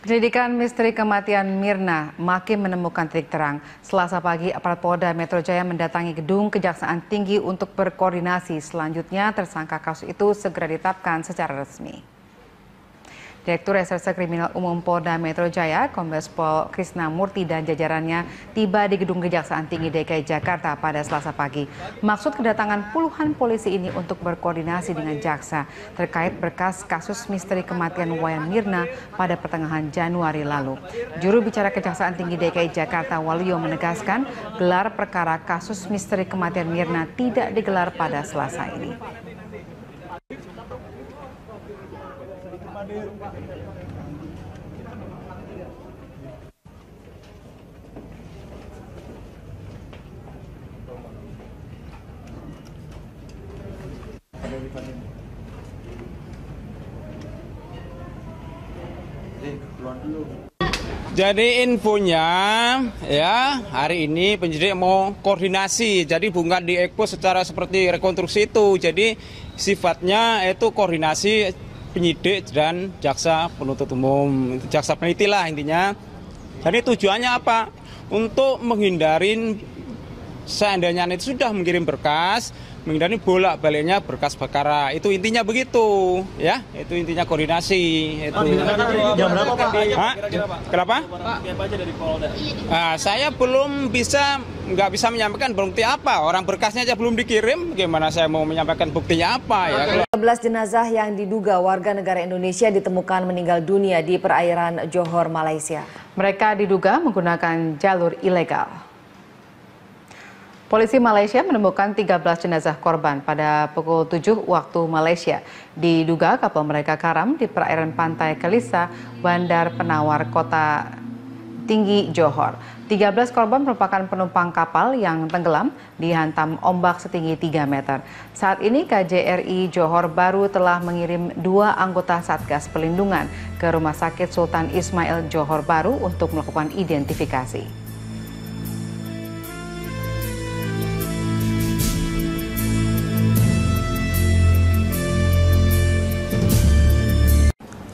Penyelidikan misteri kematian Mirna makin menemukan titik terang. Selasa pagi, aparat Polda Metro Jaya mendatangi gedung Kejaksaan Tinggi untuk berkoordinasi. Selanjutnya, tersangka kasus itu segera ditetapkan secara resmi. Direktur Reserse Kriminal Umum Polda Metro Jaya, Kombes Pol Krisna Murti dan jajarannya tiba di Gedung Kejaksaan Tinggi DKI Jakarta pada Selasa pagi. Maksud kedatangan puluhan polisi ini untuk berkoordinasi dengan jaksa terkait berkas kasus misteri kematian Wayan Mirna pada pertengahan Januari lalu. Juru bicara Kejaksaan Tinggi DKI Jakarta Waluyo menegaskan gelar perkara kasus misteri kematian Mirna tidak digelar pada Selasa ini. Jadi infonya ya hari ini penyidik mau koordinasi, jadi bukan diekspos secara seperti rekonstruksi itu. Jadi sifatnya itu koordinasi penyidik dan jaksa penuntut umum, jaksa peneliti lah intinya. Jadi tujuannya apa? Untuk menghindarin seandainya itu sudah mengirim berkas, menghindari bolak-baliknya berkas perkara. Itu intinya begitu, ya. Itu intinya koordinasi. Itu. Jam berapa Pak? Kenapa? Pak, siapa aja dari Polda? Saya belum nggak bisa menyampaikan bukti apa. Orang berkasnya aja belum dikirim, gimana saya mau menyampaikan buktinya apa ya? 13 jenazah yang diduga warga negara Indonesia ditemukan meninggal dunia di perairan Johor, Malaysia. Mereka diduga menggunakan jalur ilegal. Polisi Malaysia menemukan 13 jenazah korban pada pukul 7 waktu Malaysia. Diduga kapal mereka karam di perairan pantai Kelisa, Bandar Penawar, Kota Tinggi, Johor. 13 korban merupakan penumpang kapal yang tenggelam dihantam ombak setinggi 3 meter. Saat ini KJRI Johor Bahru telah mengirim 2 anggota Satgas Pelindungan ke Rumah Sakit Sultan Ismail Johor Bahru untuk melakukan identifikasi.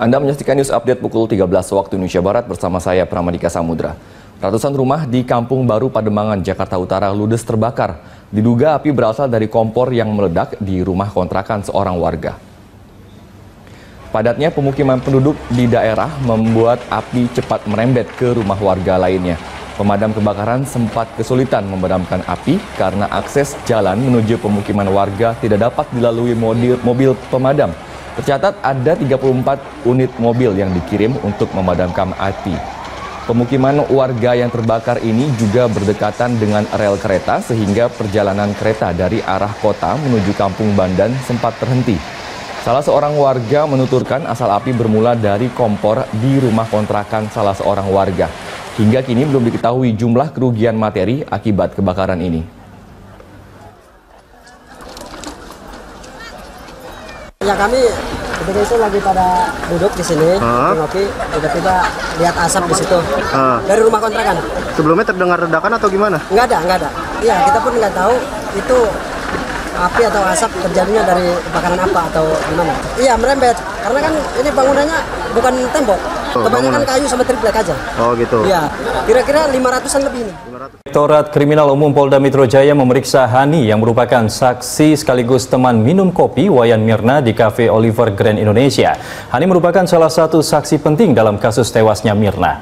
Anda menyaksikan news update pukul 13 waktu Indonesia Barat bersama saya Pramadika Samudra. Ratusan rumah di Kampung Baru Pademangan, Jakarta Utara ludes terbakar. Diduga api berasal dari kompor yang meledak di rumah kontrakan seorang warga. Padatnya pemukiman penduduk di daerah membuat api cepat merembet ke rumah warga lainnya. Pemadam kebakaran sempat kesulitan memadamkan api karena akses jalan menuju pemukiman warga tidak dapat dilalui mobil pemadam. Tercatat ada 34 unit mobil yang dikirim untuk memadamkan api. Pemukiman warga yang terbakar ini juga berdekatan dengan rel kereta sehingga perjalanan kereta dari arah kota menuju Kampung Bandan sempat terhenti. Salah seorang warga menuturkan asal api bermula dari kompor di rumah kontrakan salah seorang warga. Hingga kini belum diketahui jumlah kerugian materi akibat kebakaran ini. Ya kami ketika itu lagi pada duduk di sini, ngopi, tiba-tiba lihat asap di situ dari rumah kontrakan. Sebelumnya terdengar ledakan atau gimana? Nggak ada. Iya, kita pun nggak tahu itu api atau asap terjadinya dari kebakaran apa atau gimana. Iya, merembet. Karena kan ini bangunannya bukan tembok, kebanyakan kayu sama triplek aja. Oh gitu. Iya, kira-kira 500-an lebih ini. Direktorat Kriminal Umum Polda Metro Jaya memeriksa Hani yang merupakan saksi sekaligus teman minum kopi Wayan Mirna di Cafe Oliver Grand Indonesia. Hani merupakan salah satu saksi penting dalam kasus tewasnya Mirna.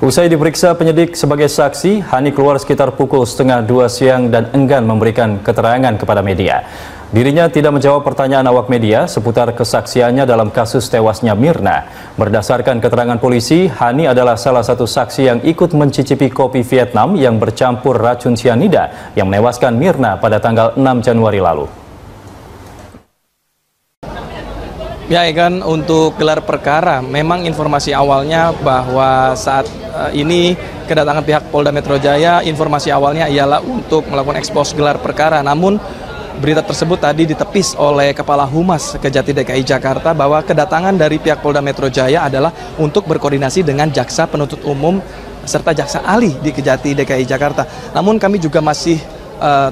Usai diperiksa penyidik sebagai saksi, Hani keluar sekitar pukul 1:30 siang dan enggan memberikan keterangan kepada media. Dirinya tidak menjawab pertanyaan awak media seputar kesaksiannya dalam kasus tewasnya Mirna. Berdasarkan keterangan polisi, Hani adalah salah satu saksi yang ikut mencicipi kopi Vietnam yang bercampur racun sianida yang menewaskan Mirna pada tanggal 6 Januari lalu. Ya kan, untuk gelar perkara, memang informasi awalnya bahwa saat ini kedatangan pihak Polda Metro Jaya, informasi awalnya ialah untuk melakukan ekspos gelar perkara. Namun berita tersebut tadi ditepis oleh Kepala Humas Kejati DKI Jakarta bahwa kedatangan dari pihak Polda Metro Jaya adalah untuk berkoordinasi dengan jaksa penuntut umum serta jaksa ahli di Kejati DKI Jakarta. Namun kami juga masih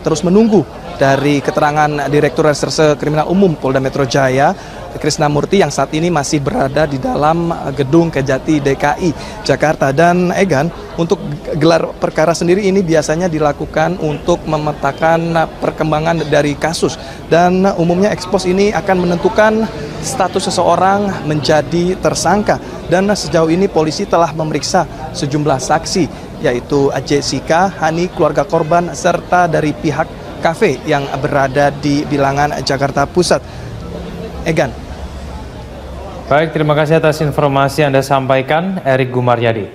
terus menunggu dari keterangan Direktur Reserse Kriminal Umum Polda Metro Jaya, Krisnamurti, yang saat ini masih berada di dalam gedung Kejati DKI Jakarta. Dan Egan, untuk gelar perkara sendiri ini biasanya dilakukan untuk memetakan perkembangan dari kasus. Dan umumnya ekspos ini akan menentukan status seseorang menjadi tersangka. Dan sejauh ini polisi telah memeriksa sejumlah saksi, yaitu Jessica, Hani, keluarga korban, serta dari pihak kafe yang berada di Bilangan, Jakarta Pusat. Egan. Baik, terima kasih atas informasi yang Anda sampaikan, Erik Gumaryadi.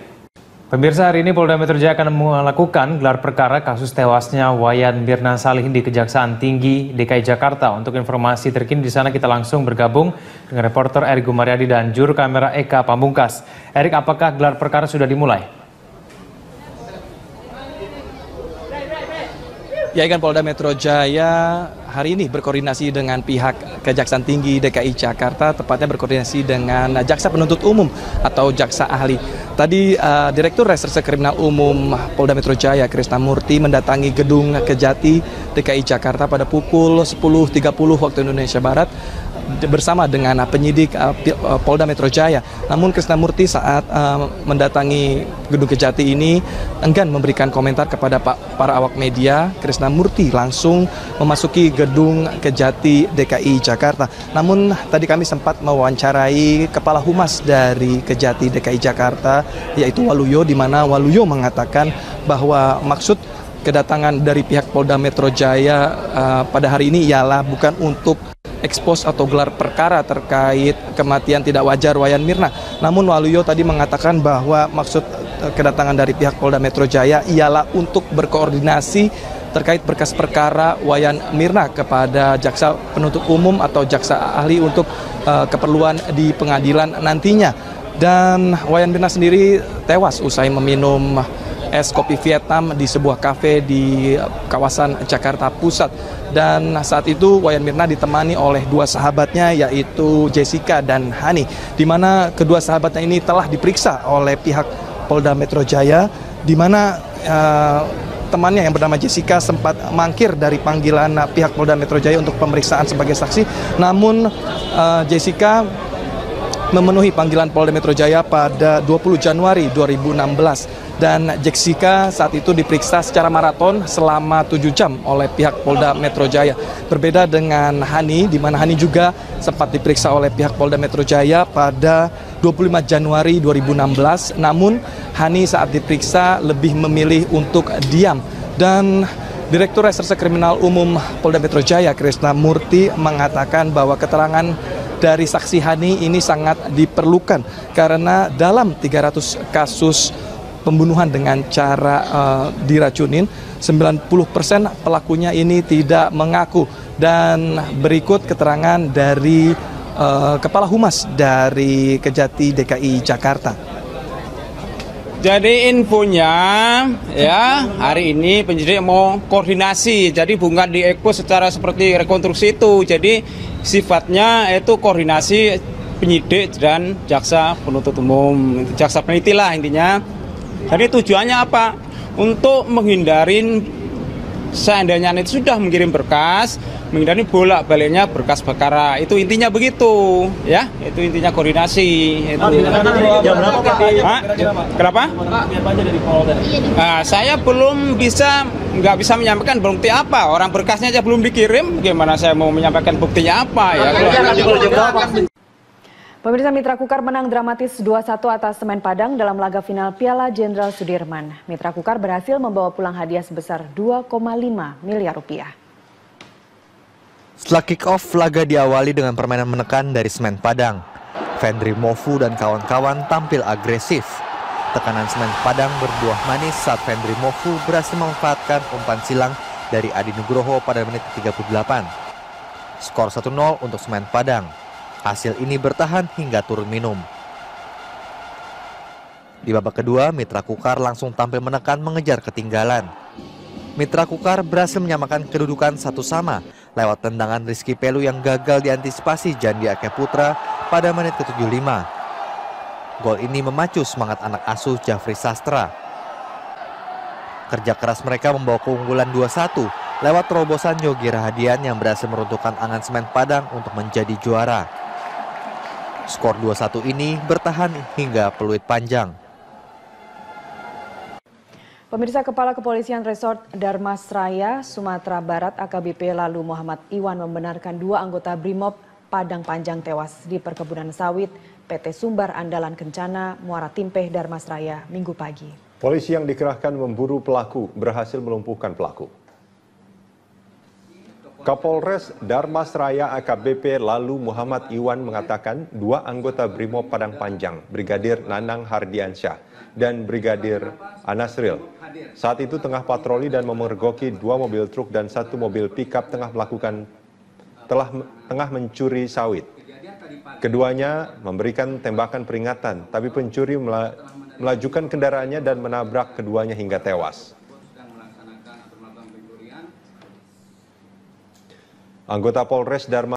Pemirsa, hari ini Polda Metro Jaya akan melakukan gelar perkara kasus tewasnya Wayan Mirna Salihin di Kejaksaan Tinggi DKI Jakarta. Untuk informasi terkini di sana kita langsung bergabung dengan reporter Erik Gumaryadi dan juru kamera Eka Pamungkas. Erik, apakah gelar perkara sudah dimulai? Ya, Egan, Polda Metro Jaya hari ini berkoordinasi dengan pihak Kejaksaan Tinggi DKI Jakarta, tepatnya berkoordinasi dengan Jaksa Penuntut Umum atau Jaksa Ahli. Tadi Direktur Reserse Kriminal Umum Polda Metro Jaya, Krisnamurti, mendatangi gedung Kejati DKI Jakarta pada pukul 10.30 waktu Indonesia Barat bersama dengan penyidik Polda Metro Jaya. Namun Krisnamurti saat mendatangi gedung Kejati ini enggan memberikan komentar kepada para awak media. Krisnamurti langsung memasuki gedung Kejati DKI Jakarta. Namun tadi kami sempat mewawancarai Kepala Humas dari Kejati DKI Jakarta, yaitu Waluyo, di mana Waluyo mengatakan bahwa maksud kedatangan dari pihak Polda Metro Jaya pada hari ini ialah bukan untuk ekspos atau gelar perkara terkait kematian tidak wajar Wayan Mirna. Namun Waluyo tadi mengatakan bahwa maksud kedatangan dari pihak Polda Metro Jaya ialah untuk berkoordinasi terkait berkas perkara Wayan Mirna kepada Jaksa Penuntut Umum atau Jaksa Ahli untuk keperluan di pengadilan nantinya. Dan Wayan Mirna sendiri tewas usai meminum es kopi Vietnam di sebuah kafe di kawasan Jakarta Pusat. Dan saat itu Wayan Mirna ditemani oleh dua sahabatnya, yaitu Jessica dan Hani, di mana kedua sahabatnya ini telah diperiksa oleh pihak Polda Metro Jaya, di mana temannya yang bernama Jessica sempat mangkir dari panggilan pihak Polda Metro Jaya untuk pemeriksaan sebagai saksi. Namun Jessica memenuhi panggilan Polda Metro Jaya pada 20 Januari 2016. Dan Jessica saat itu diperiksa secara maraton selama 7 jam oleh pihak Polda Metro Jaya. Berbeda dengan Hani, di mana Hani juga sempat diperiksa oleh pihak Polda Metro Jaya pada 25 Januari 2016. Namun Hani saat diperiksa lebih memilih untuk diam. Dan Direktur Reserse Kriminal Umum Polda Metro Jaya, Krisnamurti, mengatakan bahwa keterangan dari saksi Hani ini sangat diperlukan karena dalam 300 kasus pembunuhan dengan cara diracunin, 90% pelakunya ini tidak mengaku. Dan berikut keterangan dari Kepala Humas dari Kejati DKI Jakarta. Jadi infonya ya, hari ini penyidik mau koordinasi, jadi bukan diekspos secara seperti rekonstruksi itu. Jadi sifatnya itu koordinasi penyidik dan jaksa penuntut umum, jaksa peneliti lah intinya. Jadi tujuannya apa? Untuk menghindarin seandainya itu sudah mengirim berkas, menghindari bolak-baliknya berkas perkara. Itu intinya begitu, ya. Itu intinya koordinasi. Itu. Jam berapa Pak? Kenapa? Nah, saya belum nggak bisa menyampaikan bukti apa. Orang berkasnya aja belum dikirim, gimana saya mau menyampaikan buktinya apa ya? Pemirsa, Mitra Kukar menang dramatis 2-1 atas Semen Padang dalam laga final Piala Jenderal Sudirman. Mitra Kukar berhasil membawa pulang hadiah sebesar 2,5 miliar rupiah. Setelah kick-off, laga diawali dengan permainan menekan dari Semen Padang. Fendri Mofu dan kawan-kawan tampil agresif. Tekanan Semen Padang berbuah manis saat Fendri Mofu berhasil memanfaatkan umpan silang dari Adi Nugroho pada menit 38. Skor 1-0 untuk Semen Padang. Hasil ini bertahan hingga turun minum. Di babak kedua, Mitra Kukar langsung tampil menekan mengejar ketinggalan. Mitra Kukar berhasil menyamakan kedudukan 1-1 lewat tendangan Rizky Pelu yang gagal diantisipasi Jandi Ake Putra pada menit ke-75. Gol ini memacu semangat anak asuh Jafri Sastra. Kerja keras mereka membawa keunggulan 2-1 lewat terobosan Yogi Rahadian yang berhasil meruntuhkan angan Semen Padang untuk menjadi juara. Skor 2-1 ini bertahan hingga peluit panjang. Pemirsa, Kepala Kepolisian Resort Darmasraya, Sumatera Barat AKBP Lalu Muhammad Iwan membenarkan 2 anggota Brimob Padang Panjang tewas di perkebunan sawit PT Sumbar Andalan Kencana, Muara Timpeh, Darmasraya, Minggu pagi. Polisi yang dikerahkan memburu pelaku berhasil melumpuhkan pelaku. Kapolres Darmasraya AKBP Lalu Muhammad Iwan mengatakan 2 anggota Brimob Padang Panjang, Brigadir Nanang Hardiansyah dan Brigadir Anasril, saat itu tengah patroli dan memergoki 2 mobil truk dan 1 mobil pickup tengah mencuri sawit. Keduanya memberikan tembakan peringatan, tapi pencuri melajukan kendaraannya dan menabrak keduanya hingga tewas. Anggota Polres Darmasraya